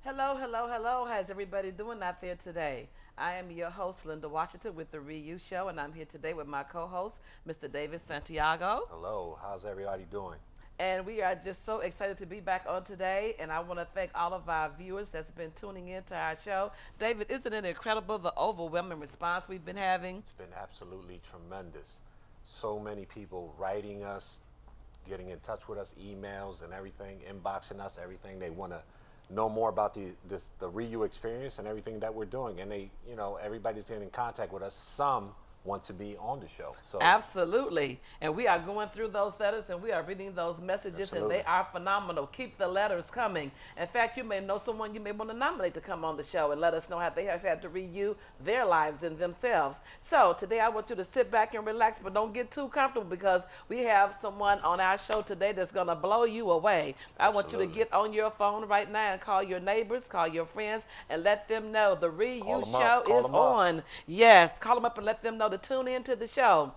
Hello, hello, hello. How's everybody doing out there today? I am your host, Lynda Washington, with the Reu Show, and I'm here today with my co-host, Mr. David Santiago. Hello, how's everybody doing? And we are just so excited to be back on today. And I want to thank all of our viewers that's been tuning in to our show. David, isn't it incredible the overwhelming response we've been having? It's been absolutely tremendous. So many people writing us, getting in touch with us, emails and everything, inboxing us, everything. They want to know more about the Ryu experience and everything that we're doing. And everybody's getting in contact with us. Some want to be on the show. So Absolutely. And we are going through those letters and we are reading those messages, absolutely. and they are phenomenal. Keep the letters coming. In fact, you may know someone you may want to nominate to come on the show and let us know how they have had to review their lives and themselves. So today I want you to sit back and relax, but don't get too comfortable because we have someone on our show today that's going to blow you away. I want you to Absolutely. get on your phone right now and call your neighbors, call your friends, and let them know the Review Call 'em Show up, call is 'em up. on. Yes, call them up and let them know to tune in to the show.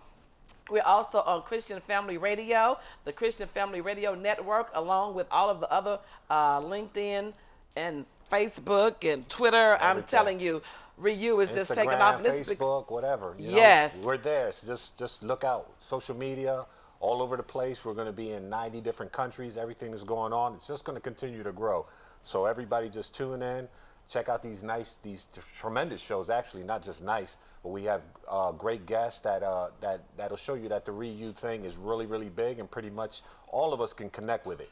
We're also on Christian Family Radio, the Christian Family Radio Network, along with all of the other LinkedIn and Facebook and Twitter. I'm Everything. telling you, Ryu is just taking Instagram, off. And this is Facebook, whatever. Yes. We're there. So just look out. Social media, all over the place. We're going to be in 90 different countries. Everything is going on. It's just going to continue to grow. So everybody just tune in. Check out these tremendous shows. Actually, not just nice, but we have great guests that'll show you that the Ryu thing is really, really big, and pretty much all of us can connect with it.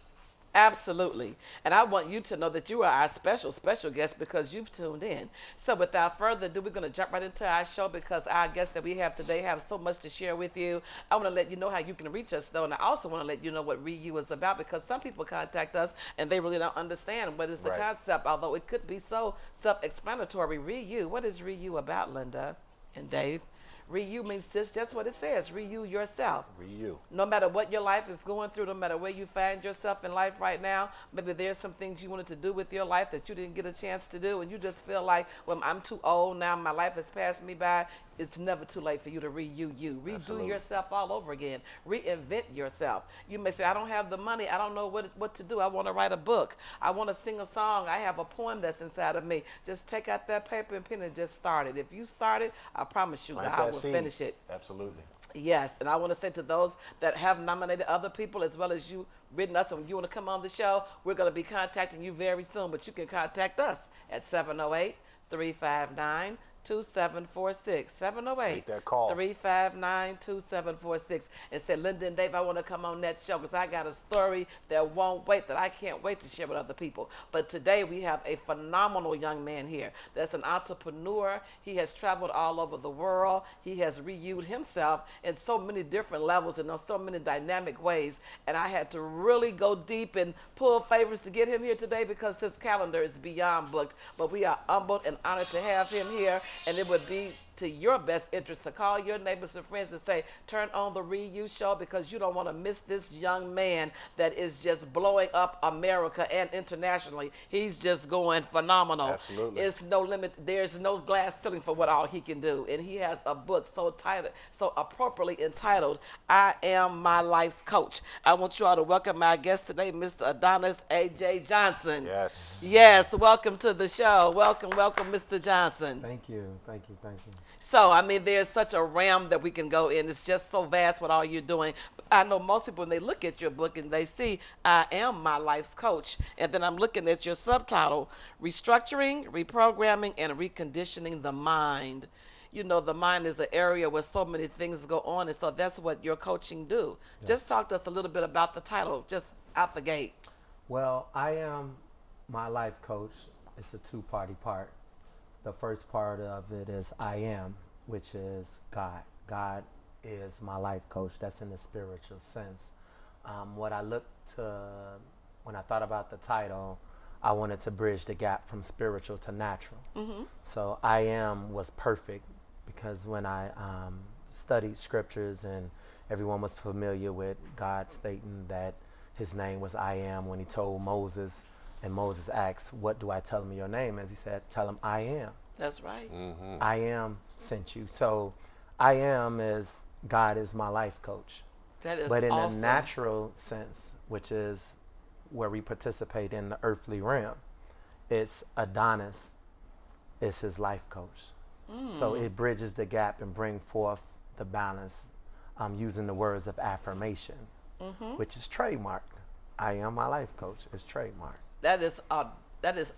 Absolutely. And I want you to know that you are our special, special guest because you've tuned in. So without further ado, we're going to jump right into our show because our guests that we have today have so much to share with you. I want to let you know how you can reach us, though, and I also want to let you know what Ryu is about because some people contact us and they really don't understand what is the Right. concept, although it could be so self-explanatory. Ryu, what is Ryu about, Linda and Dave? Ryu means just what it says. Ryu yourself. Ryu. No matter what your life is going through, no matter where you find yourself in life right now, maybe there's some things you wanted to do with your life that you didn't get a chance to do, and you just feel like, well, I'm too old now, my life has passed me by. It's never too late for you to redo you. Redo Absolutely. yourself all over again. Reinvent yourself. You may say, I don't have the money. I don't know what to do. I want to write a book. I want to sing a song. I have a poem that's inside of me. Just take out that paper and pen and just start it. If you start it, I promise you, Plant God that will seed. finish it. Absolutely. Yes, and I want to say to those that have nominated other people as well as you written us and you want to come on the show, we're going to be contacting you very soon, but you can contact us at 708-359-2746. 708 Make that call. 359-2746 and say, Linda and Dave, I want to come on that show because I got a story that won't wait, that I can't wait to share with other people. But today we have a phenomenal young man here that's an entrepreneur. He has traveled all over the world. He has reused himself in so many different levels and in so many dynamic ways. And I had to really go deep and pull favors to get him here today because his calendar is beyond booked. But we are humbled and honored to have him here. And it would be to your best interest to call your neighbors and friends and say, turn on the Ryu Show because you don't want to miss this young man that is just blowing up America and internationally. He's just going phenomenal. Absolutely. It's no limit. There's no glass ceiling for what all he can do. And he has a book so titled, so appropriately entitled, I Am My Life's Coach. I want you all to welcome my guest today, Mr. Adonius Ajaye Johnson. Yes. Yes, welcome to the show. Welcome, Mr. Johnson. Thank you. So, I mean, there's such a realm that we can go in. It's just so vast what all you're doing. I know most people, when they look at your book and they see, I am my life's coach. And then I'm looking at your subtitle, Restructuring, Reprogramming, and Reconditioning the Mind. You know, the mind is an area where so many things go on. And so that's what your coaching do. Yes. Just talk to us a little bit about the title, just out the gate. Well, I am my life coach. It's a two-party part. The first part of it is I am, which is God. God is my life coach. That's in the spiritual sense. What I looked to, when I thought about the title, I wanted to bridge the gap from spiritual to natural. Mm-hmm. So I am was perfect because when I studied scriptures and everyone was familiar with God stating that his name was I am when he told Moses, and Moses asked, what do I tell him your name is? He said, tell him I am. That's right. Mm-hmm. I am sent you. So I am is God is my life coach. That is But in awesome. a natural sense, which is where we participate in the earthly realm, it's Adonis is his life coach. So it bridges the gap and bring forth the balance using the words of affirmation, which is trademarked. I am my life coach. It's trademarked. That is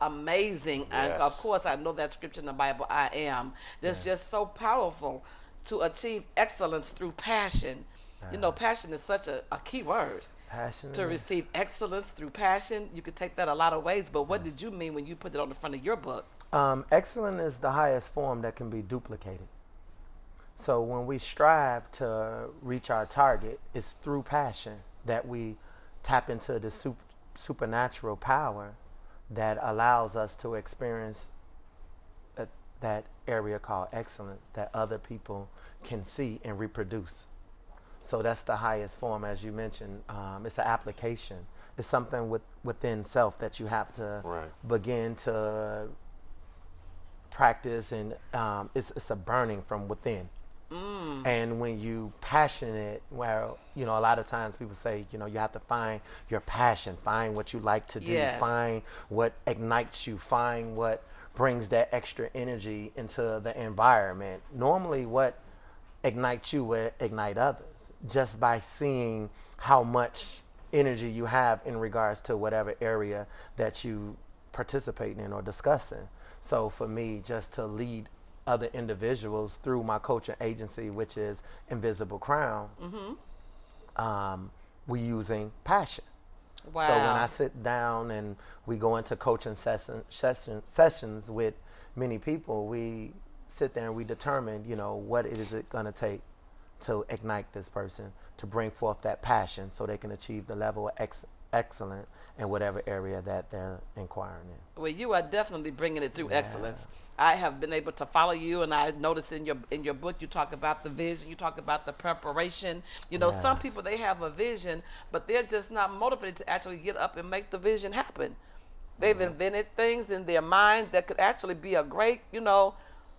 amazing. And of Yes. course, I know that scripture in the Bible, I am. That's just so powerful to achieve excellence through passion. You know, passion is such a key word. Passion. To receive excellence through passion, you could take that a lot of ways. But what did you mean when you put it on the front of your book? Excellence is the highest form that can be duplicated. So when we strive to reach our target, it's through passion that we tap into the supernatural power that allows us to experience that area called excellence that other people can see and reproduce. So that's the highest form, as you mentioned. It's an application. It's something within self that you have to begin to practice, and it's a burning from within. And when you passionate, well, you know, a lot of times people say, you know, you have to find your passion, find what you like to do, Yes. find what ignites you, find what brings that extra energy into the environment. Normally what ignites you will ignite others just by seeing how much energy you have in regards to whatever area that you participate in or discussing. So for me, just to lead other individuals through my coaching agency, which is Invisible Crown, we using passion. Wow. So when I sit down and we go into coaching sessions with many people, we sit there and we determine, you know, what is it going to take to ignite this person, to bring forth that passion so they can achieve the level of excellence in whatever area that they're inquiring in. Well, you are definitely bringing it through excellence. I have been able to follow you, and I noticed in your book you talk about the vision, you talk about the preparation. You know, some people, they have a vision, but they're just not motivated to actually get up and make the vision happen. They've invented things in their mind that could actually be a great, you know,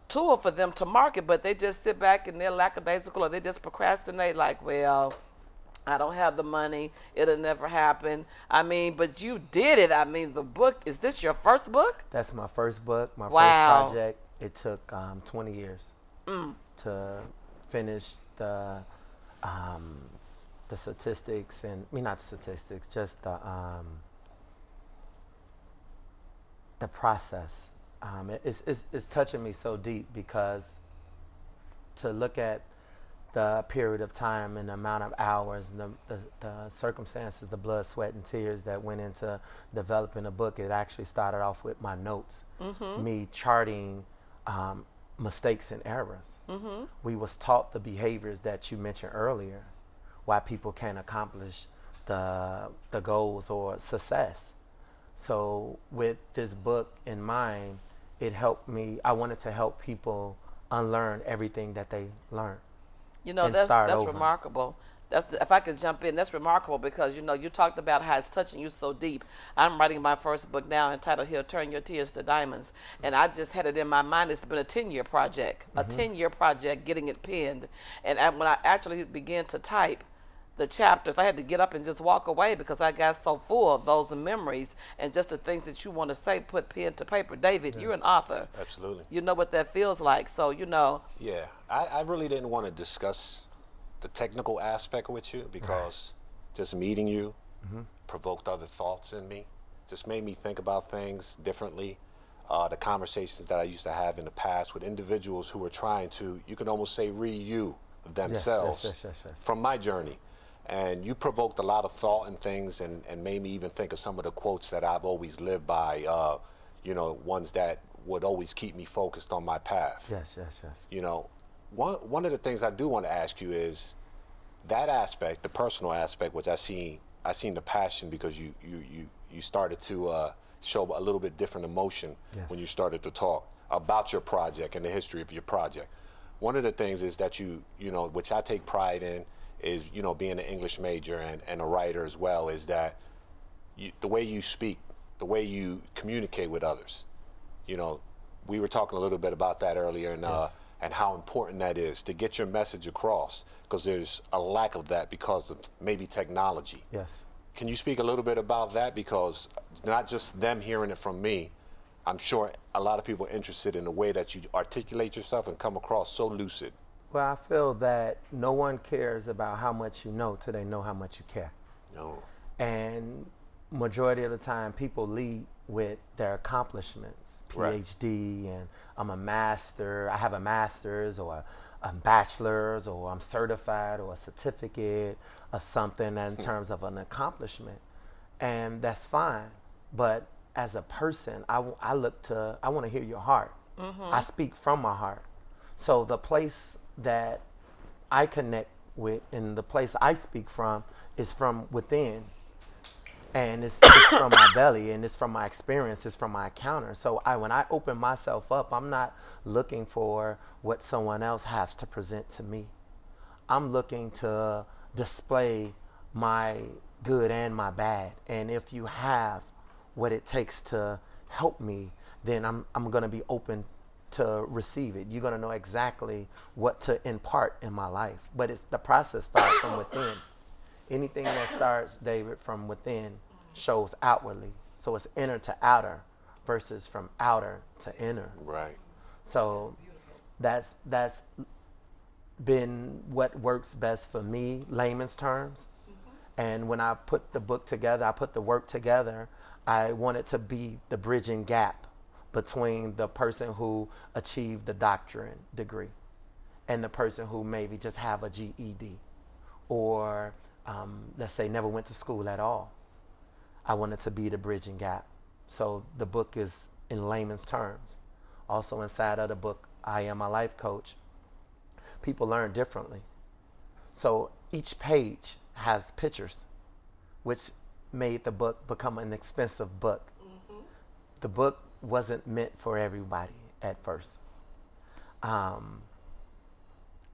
tool for them to market, but they just sit back and they're lackadaisical, or they just procrastinate like, well, I don't have the money, it'll never happen. I mean, but you did it. I mean, the book, is this your first book? That's my first book, my Wow. first project. It took 20 years to finish the statistics, and I mean, not statistics, just the process. It's touching me so deep, because to look at the period of time and the amount of hours, the circumstances, the blood, sweat, and tears that went into developing a book, it actually started off with my notes, me charting mistakes and errors. We was taught the behaviors that you mentioned earlier, why people can't accomplish the goals or success. So with this book in mind, it helped me. I wanted to help people unlearn everything that they learned. You know, And that's start over. remarkable. If I could jump in, that's remarkable, because, you know, you talked about how it's touching you so deep. I'm writing my first book now entitled He'll Turn Your Tears to Diamonds. And I just had it in my mind. It's been a 10-year project, a 10-year project, getting it penned. And when I actually began to type the chapters, I had to get up and just walk away, because I got so full of those memories and just the things that you want to say, put pen to paper. David, you're an author. Absolutely. You know what that feels like. So, you know. Yeah, I really didn't want to discuss the technical aspect with you, because just meeting you provoked other thoughts in me, just made me think about things differently. The conversations that I used to have in the past with individuals who were trying to, you can almost say, re-you themselves Yes. from my journey. And you provoked a lot of thought and things, and made me even think of some of the quotes that I've always lived by, you know, ones that would always keep me focused on my path. Yes. You know, one of the things I do want to ask you is that aspect, the personal aspect, which I seen the passion, because you started to show a little bit different emotion when you started to talk about your project and the history of your project. One of the things is that you know, which I take pride in, is, you know, being an English major and a writer as well, is that the way you speak, the way you communicate with others. You know, we were talking a little bit about that earlier, and how important that is to get your message across, because there's a lack of that because of maybe technology. Yes. Can you speak a little bit about that? Because not just them hearing it from me, I'm sure a lot of people are interested in the way that you articulate yourself and come across so lucid. Well, I feel that no one cares about how much you know till they know how much you care. No. And majority of the time, people lead with their accomplishments, Right. PhD, and I'm a master, I have a master's or a bachelor's, or I'm certified, or a certificate of something in terms of an accomplishment. And that's fine. But as a person, I want to hear your heart. I speak from my heart. So the place that I connect with and the place I speak from is from within. And it's from my belly, and it's from my experience, it's from my encounter. So when I open myself up, I'm not looking for what someone else has to present to me. I'm looking to display my good and my bad. And if you have what it takes to help me, then I'm going to be open to receive it. You're going to know exactly what to impart in my life. But the process starts from within. Anything that starts, David, from within shows outwardly. So it's inner to outer versus from outer to inner. Right. So that's been what works best for me, layman's terms. And when I put the book together, I put the work together, I wanted to be the bridging gap between the person who achieved the doctorate degree and the person who maybe just have a GED or let's say never went to school at all. I wanted to be the bridging gap. So the book is in layman's terms. Also inside of the book, I Am a Life Coach. People learn differently. So each page has pictures, which made the book become an expensive book. The book wasn't meant for everybody at first.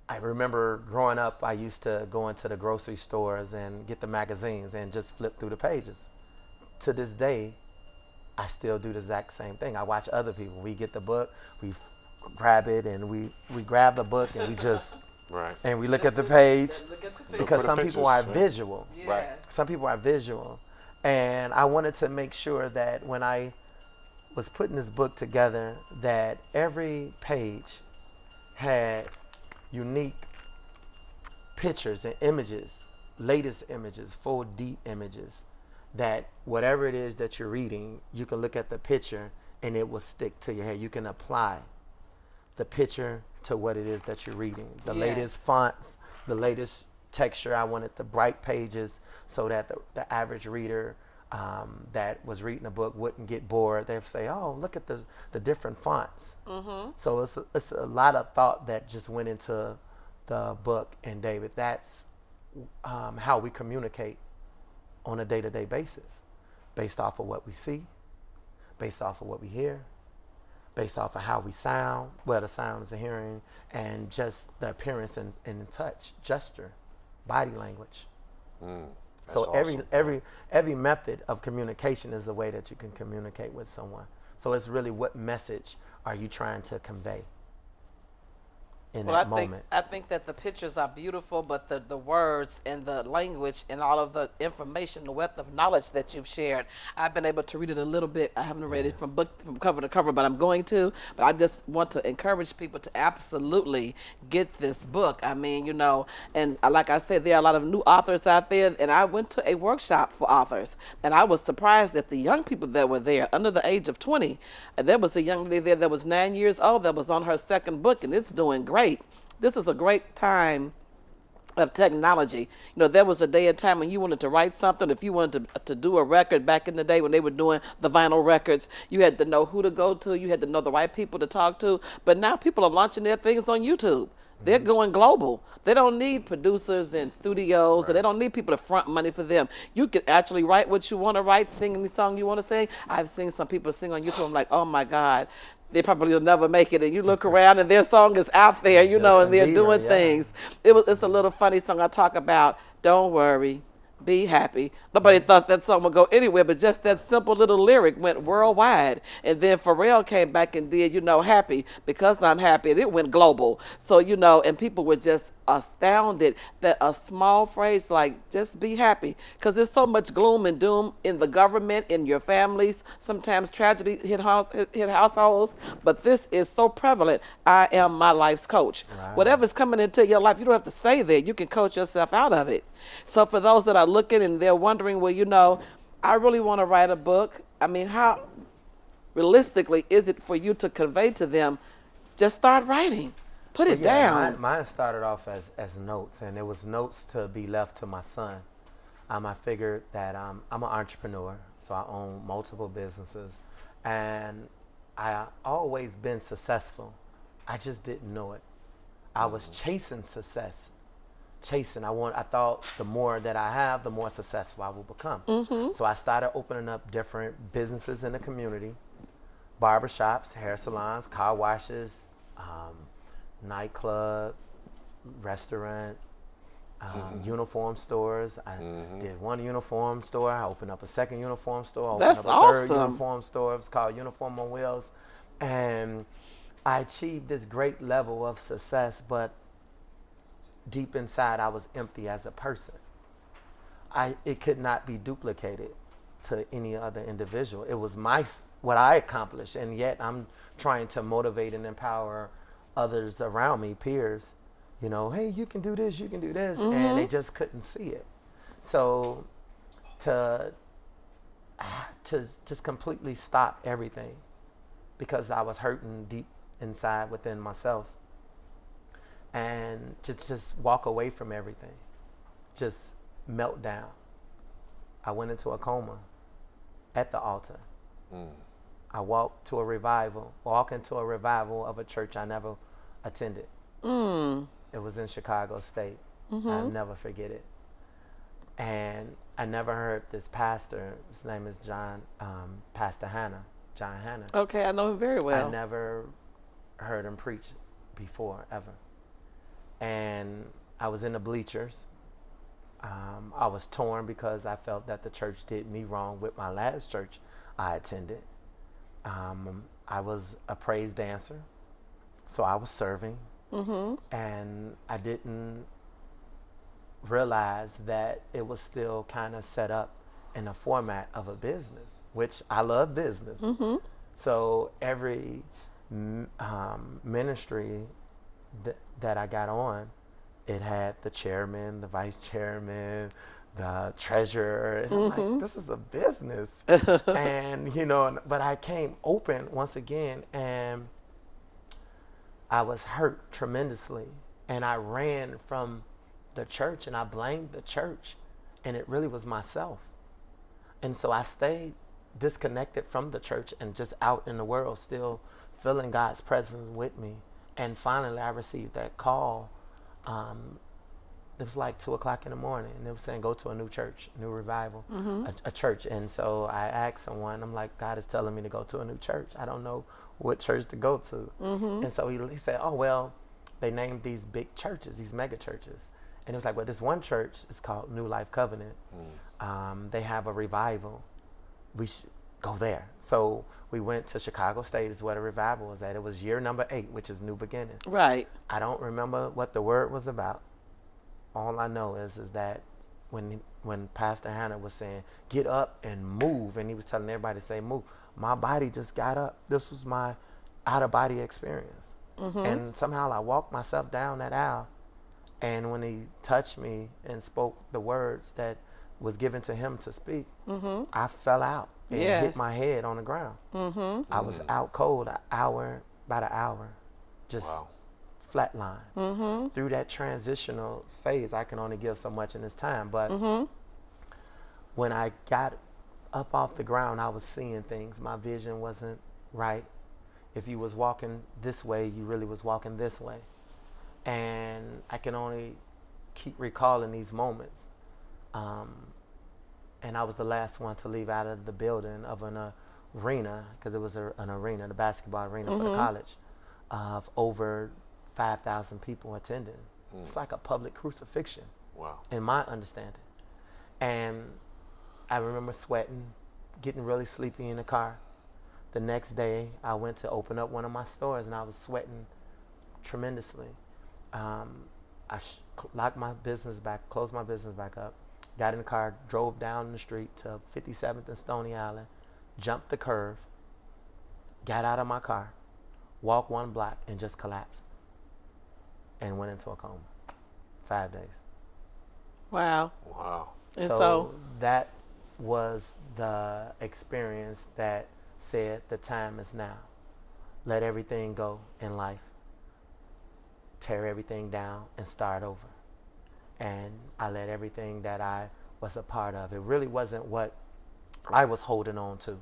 I remember growing up, I used to go into the grocery stores and get the magazines and just flip through the pages. To this day, I still do the exact same thing. I watch other people. We get the book, we grab it, and we grab the book and we just Right. and we look at the page Look at the picture. because for the some pictures, people are right? visual. Yes. Right. Some people are visual. And I wanted to make sure that when I was putting this book together, that every page had unique pictures and images, latest images, full deep images, that whatever it is that you're reading, you can look at the picture and it will stick to your head. You can apply the picture to what it is that you're reading. The Yes. latest fonts, the latest texture. I wanted the bright pages so that the average reader that was reading a book wouldn't get bored. They'd say, oh, look at the different fonts. So it's a lot of thought that just went into the book. And David, that's how we communicate on a day-to-day basis, based off of what we see, based off of what we hear, based off of how we sound, well, the sound is the hearing, and just the appearance and touch, gesture, body language. That's So awesome. every method of communication is the way that you can communicate with someone. So it's really what message are you trying to convey in Well, that I moment. think that the pictures are beautiful, but the words and the language and all of the information, the wealth of knowledge that you've shared, I've been able to read it a little bit. I haven't read it from cover to cover, but I'm going to. But I just want to encourage people to absolutely get this book. I mean, you know, and like I said, there are a lot of new authors out there, and I went to a workshop for authors, and I was surprised at the young people that were there under the age of 20. There was a young lady there that was 9 years old that was on her second book, and it's doing great. This is a great time of technology. You know, there was a day and time when you wanted to write something. If you wanted to do a record back in the day when they were doing the vinyl records, you had to know who to go to. You had to know the right people to talk to. But now people are launching their things on YouTube. They're going global. They don't need producers and studios, and they don't need people to front money for them. You can actually write what you want to write, sing any song you want to sing. I've seen some people sing on YouTube. I'm like, oh my God, they probably will never make it. And you look around and their song is out there, you know, and they're Bieber, doing yeah. things. It's a little funny song I talk about. Don't worry, be happy. Nobody thought that song would go anywhere, but just that simple little lyric went worldwide. And then Pharrell came back and did, you know, happy because I'm happy. And it went global. So, you know, and people were just astounded that a small phrase like just be happy, because there's so much gloom and doom in the government, in your families. Sometimes tragedy hit households, but this is so prevalent. I am my life's coach. Right. Whatever's coming into your life, you don't have to stay there. You can coach yourself out of it. So for those that are looking and they're wondering, well, I really want to write a book. I mean, how realistically is it for you to convey to them, just start writing? Put it down. Mine started off as notes, and it was notes to be left to my son. I figured that I'm an entrepreneur, so I own multiple businesses, and I always been successful. I just didn't know it. I was chasing success. I thought the more that I have, the more successful I will become. So I started opening up different businesses in the community, barbershops, hair salons, car washes, nightclub, restaurant, uniform stores. I did one uniform store. I opened up a second uniform store. I opened That's up a third awesome. uniform store. It was called Uniform on Wheels. And I achieved this great level of success, but deep inside I was empty as a person. It could not be duplicated to any other individual. It was what I accomplished, and yet I'm trying to motivate and empower others around me, peers, hey, you can do this, and they just couldn't see it. So to just completely stop everything, because I was hurting deep inside within myself, and just walk away from everything, just melt down. I went into a coma at the altar. I walked into a revival of a church I never attended. It was in Chicago State. I'll never forget it. And I never heard this pastor. His name is John Hanna. Okay, I know him very well. I never heard him preach before, ever. And I was in the bleachers. I was torn because I felt that the church did me wrong with my last church I attended. I was a praise dancer, so I was serving, and I didn't realize that it was still kind of set up in the format of a business, which I love business. So every ministry that I got on, it had the chairman, the vice chairman, the treasurer. And I'm like, this is a business. And, but I came open once again, and I was hurt tremendously. And I ran from the church, and I blamed the church. And it really was myself. And so I stayed disconnected from the church and just out in the world, still feeling God's presence with me. And finally, I received that call. It was like 2:00 in the morning, and they were saying, go to a new church, new revival, a church. And so I asked someone, I'm like, God is telling me to go to a new church. I don't know what church to go to. And so he said, oh, well, they named these big churches, these mega churches. And it was like, well, this one church is called New Life Covenant. They have a revival. We should go there. So we went to Chicago State, is where the revival was at. It was year number 8, which is New Beginning. Right. I don't remember what the word was about. All I know is that when Pastor Hannah was saying, get up and move, and he was telling everybody to say move, my body just got up. This was my out-of-body experience. And somehow I walked myself down that aisle, and when he touched me and spoke the words that was given to him to speak, I fell out and hit my head on the ground. I was out cold about an hour, just flatline. Through that transitional phase, I can only give so much in this time, but when I got up off the ground, I was seeing things. My vision wasn't right. If you was walking this way, you really was walking this way. And I can only keep recalling these moments. And I was the last one to leave out of the building of an arena, because it was an arena, the basketball arena for the college, of over 5,000 people attending. It's like a public crucifixion, in my understanding. And I remember sweating, getting really sleepy in the car. The next day, I went to open up one of my stores, and I was sweating tremendously. locked my business back, closed my business back up, got in the car, drove down the street to 57th and Stony Island, jumped the curve, got out of my car, walked 1 block, and just collapsed and went into a coma. 5 days. Wow. Wow. And So that was the experience that said the time is now. Let everything go in life. Tear everything down and start over. And I let everything that I was a part of. It really wasn't what I was holding on to.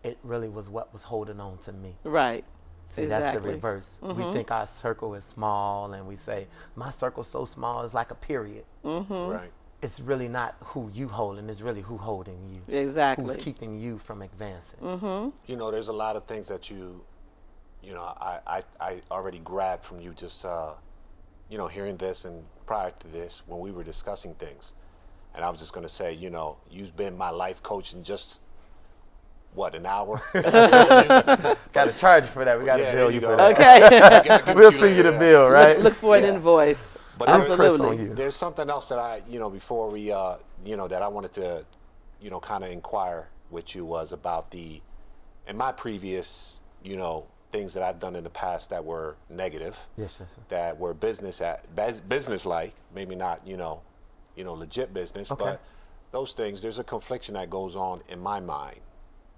It really was what was holding on to me. right. See, exactly. that's the reverse. We think our circle is small, and we say, my circle's so small, it's like a period. Right. It's really not who you holding, it's really who holding you. Exactly. Who's keeping you from advancing. You know, there's a lot of things that you know, I already grabbed from you just, you know, hearing this and prior to this when we were discussing things. And I was just going to say, you know, you've been my life coach in just, what, an hour? Got to charge you for that. We got to Yeah, bill there you you for go. that. Okay. We'll send you the bill, right? Look for an invoice. But Absolutely. you. There's something else that I, you know, before we, you know, that I wanted to, you know, kind of inquire with you was about in my previous, you know, things that I've done in the past that were negative, Yes, yes, sir. that were business-like, maybe not, you know, legit business, Okay. but those things, there's a confliction that goes on in my mind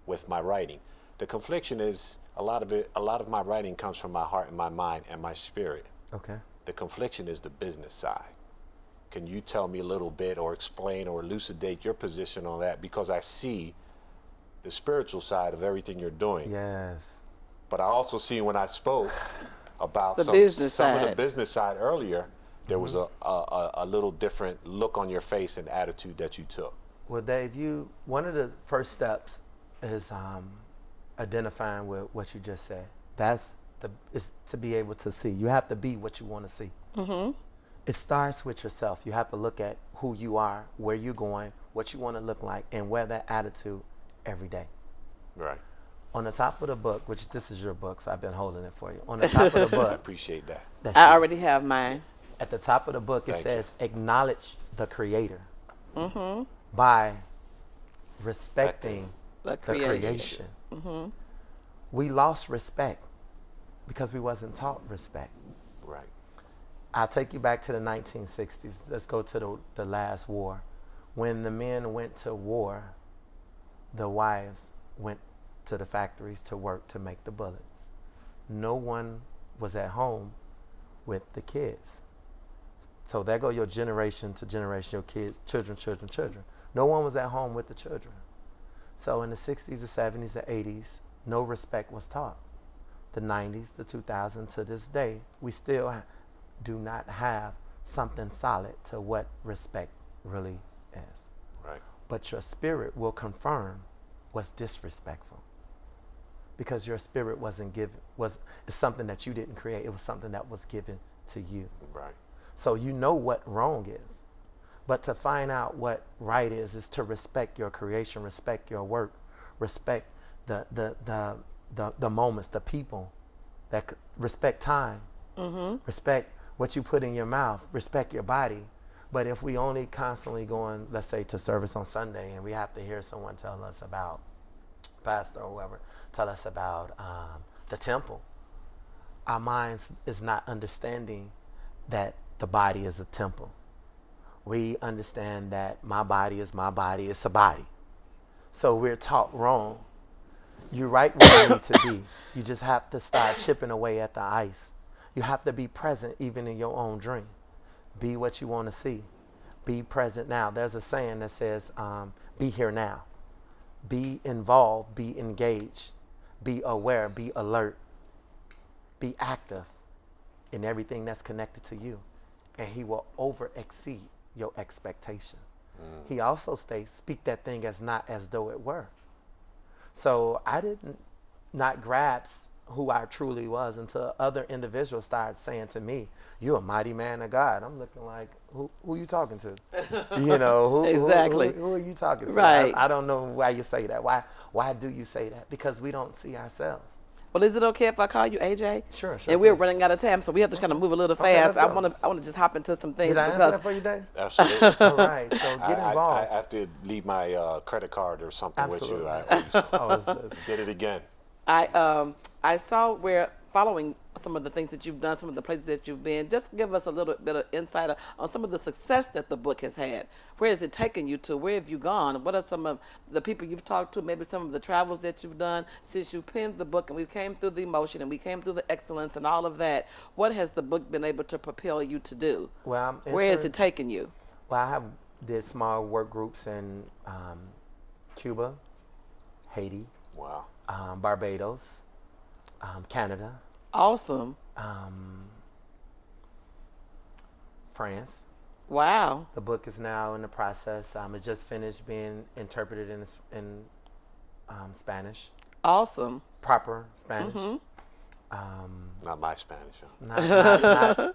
with my writing. The confliction is a lot of my writing comes from my heart and my mind and my spirit. Okay. The confliction is the business side. Can you tell me a little bit or explain or elucidate your position on that? Because I see the spiritual side of everything you're doing. Yes. But I also see when I spoke about The some business of the side. business side earlier, there was a little different look on your face and attitude that you took. Well, Dave, one of the first steps is identifying with what you just said. Is to be able to see. You have to be what you want to see. It starts with yourself. You have to look at who you are, where you're going, what you want to look like, and wear that attitude every day. Right. On the top of the book, which this is your book, so I've been holding it for you. On the top of the I book, appreciate that. that's I you. already have mine. At the top of the book, it Thank says, acknowledge the Creator by respecting The the creation. creation. We lost respect because we wasn't taught respect. Right. I'll take you back to the 1960s. Let's go to the last war. When the men went to war, the wives went to the factories to work to make the bullets. No one was at home with the kids. So there go your generation to generation, your kids, children. No one was at home with the children. So in the 60s, the 70s, the 80s, no respect was taught. The 90s, the 2000s, to this day, we still do not have something solid to what respect really is. Right. But your spirit will confirm what's disrespectful. Because your spirit it's something that you didn't create. It was something that was given to you. Right. So you know what wrong is. But to find out what right is to respect your creation, respect your work, respect the moments, the people, respect time, respect what you put in your mouth, respect your body. But if we only constantly going, let's say, to service on Sunday, and we have to hear someone tell us about, pastor or whoever, tell us about the temple, our minds is not understanding that the body is a temple. We understand that my body is my body, it's a body. So we're taught wrong. You're right where you need to be. You just have to start chipping away at the ice. You have to be present even in your own dream. Be what you want to see. Be present now. There's a saying that says, be here now. Be involved, be engaged, be aware, be alert, be active in everything that's connected to you. And he will over exceed your expectation. He also states, speak that thing as not as though it were. So I didn't not grasp who I truly was until other individuals started saying to me, you're a mighty man of God. I'm looking like, who you talking to? You know, who, Exactly. who are you talking to? Right. I don't know why you say that. Why do you say that? Because we don't see ourselves. Well, is it okay if I call you AJ? Sure. And we're please. running out of time, so we have to kind of move a little Okay, fast. let's go. I want to just hop into some things Did I answer because that for you, Dave? Absolutely. All right. So get involved. I have to leave my credit card or something with you. Absolutely. Did it again. I saw where following some of the things that you've done, some of the places that you've been. Just give us a little bit of insight on some of the success that the book has had. Where has it taken you to? Where have you gone? What are some of the people you've talked to? Maybe some of the travels that you've done since you penned the book, and we came through the emotion and we came through the excellence and all of that. What has the book been able to propel you to do? Well, Where has it taken you? Well, I have did small work groups in Cuba, Haiti, Wow. Barbados, Canada, Awesome. France. Wow. The book is now in the process. It just finished being interpreted in Spanish, Awesome. proper Spanish. Not my Spanish. Huh? Not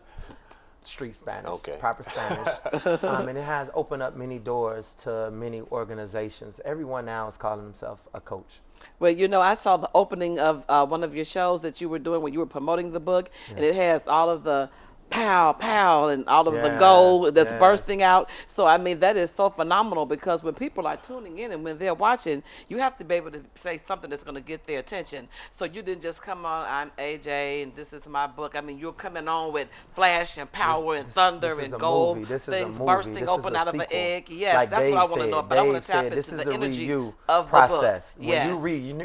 street Spanish, Okay. proper Spanish. And it has opened up many doors to many organizations. Everyone now is calling themselves a coach. Well, you know, I saw the opening of one of your shows that you were doing when you were promoting the book, and it has all of the pow, pow, and all of the Yes, gold that's yes. bursting out. So, I mean, that is so phenomenal because when people are tuning in and when they're watching, you have to be able to say something that's going to get their attention. So you didn't just come on, I'm AJ, and this is my book. I mean, you're coming on with flash and power and thunder This is and a gold, movie. This is a things movie. bursting This is open a out of an sequel. egg. Yes, Like that's what I Dave want to said. know. But I want Dave to tap said, this into is the the energy read-you of the process. book. Yes.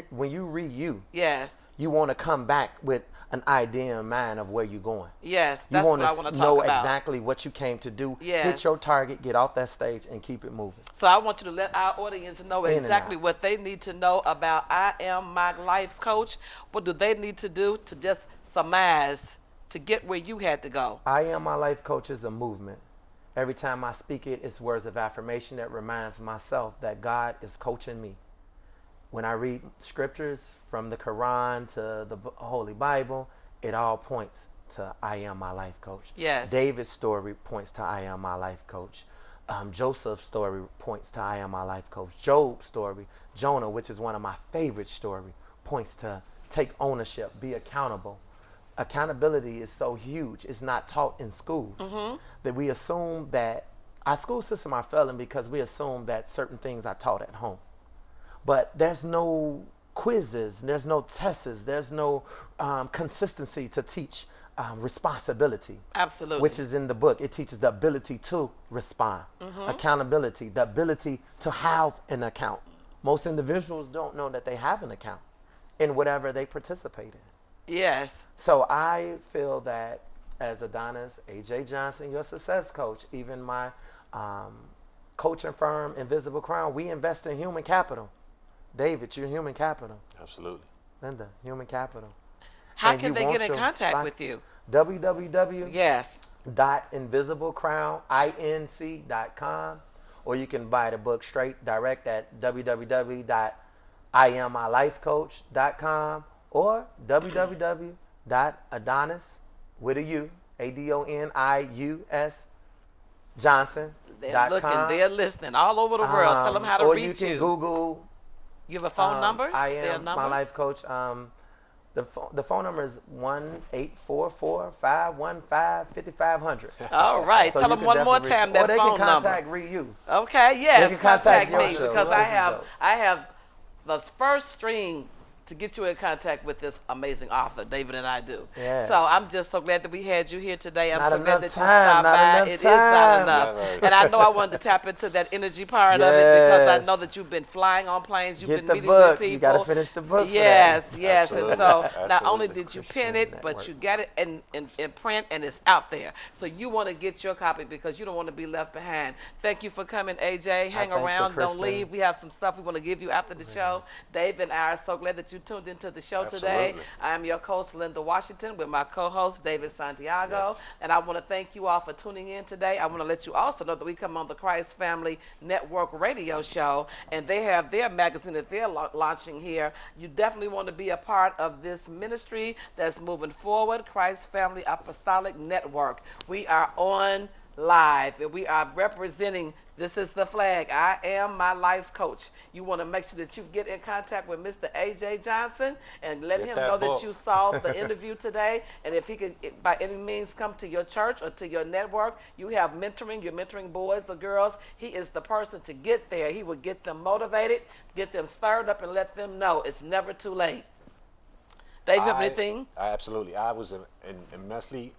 When you read you, Yes. you want to come back with an idea in mind of where you're going. Yes, You that's want what I want to to talk know about. exactly what you came to do. Yes. Hit your target, get off that stage, and keep it moving. So I want you to let our audience know In and exactly out. what they need to know about I Am My Life's Coach. What do they need to do to just surmise to get where you had to go? I Am My Life Coach is a movement. Every time I speak it, it's words of affirmation that reminds myself that God is coaching me. When I read scriptures from the Quran to the Holy Bible, it all points to I Am My Life Coach. Yes. David's story points to I Am My Life Coach. Joseph's story points to I Am My Life Coach. Job's story, Jonah, which is one of my favorite stories, points to take ownership, be accountable. Accountability is so huge. It's not taught in schools. That we assume that our school system are failing because we assume that certain things are taught at home. But there's no quizzes, there's no tests, there's no consistency to teach responsibility. Absolutely. Which is in the book. It teaches the ability to respond, accountability, the ability to have an account. Most individuals don't know that they have an account in whatever they participate in. Yes. So I feel that as Adonius Ajaye Johnson, your success coach, even my coaching firm, Invisible Crown, we invest in human capital. David, you're human capital. Absolutely. Lynda, human capital. How And can you they want get in your contact spot- with you? www. Yes. .invisiblecrowninc.com, or you can buy the book straight direct at www.iammylifecoach.com or www.adonis with a U, ADONIUS Johnson.com. They're looking, they're listening all over the world. Tell them how to or reach you can Google You have a phone number? I Is there a am number? my life coach. The phone number is 1-844-515-5500. All right. So Tell you them can one more definitely time or that they phone can number. contact you. Okay, yes. They can contact your me show. because This is dope. I have the first string to get you in contact with this amazing author, David and I do. Yeah. So I'm just so glad that we had you here today. I'm Not so glad enough that you time, stopped not by. enough It is not time. enough. Never. And I know I wanted to tap into that energy part of it because I Yes. know that you've been flying on planes, you've Get been the meeting book. with people. You gotta finish the book for that. Yes, yes. And Absolutely. so not only Absolutely. did you Christian pen it, but network. you got it in print and it's out there. So you want to get your copy because you don't want to be left behind. Thank you for coming, AJ. Hang thank the around. Don't Christian. leave. We have some stuff we want to give you after the show. Dave and I are so glad that you tuned into the show today. Absolutely. I am your host, Lynda Washington, with my co-host, David Santiago. Yes. And I want to thank you all for tuning in today. I want to let you also know that we come on the Christ Family Network radio show, and they have their magazine that they're launching here. You definitely want to be a part of this ministry that's moving forward, Christ Family Apostolic Network. We are on live, and we are representing. This is the flag. I am my life's coach. You want to make sure that you get in contact with Mr. Ajaye Johnson and let Get him that know book. that you saw the interview today. And if he can, by any means, come to your church or to your network, you have mentoring. You're mentoring boys or girls. He is the person to get there. He will get them motivated, get them stirred up, and let them know it's never too late. Dave, you have anything? Absolutely. I was immensely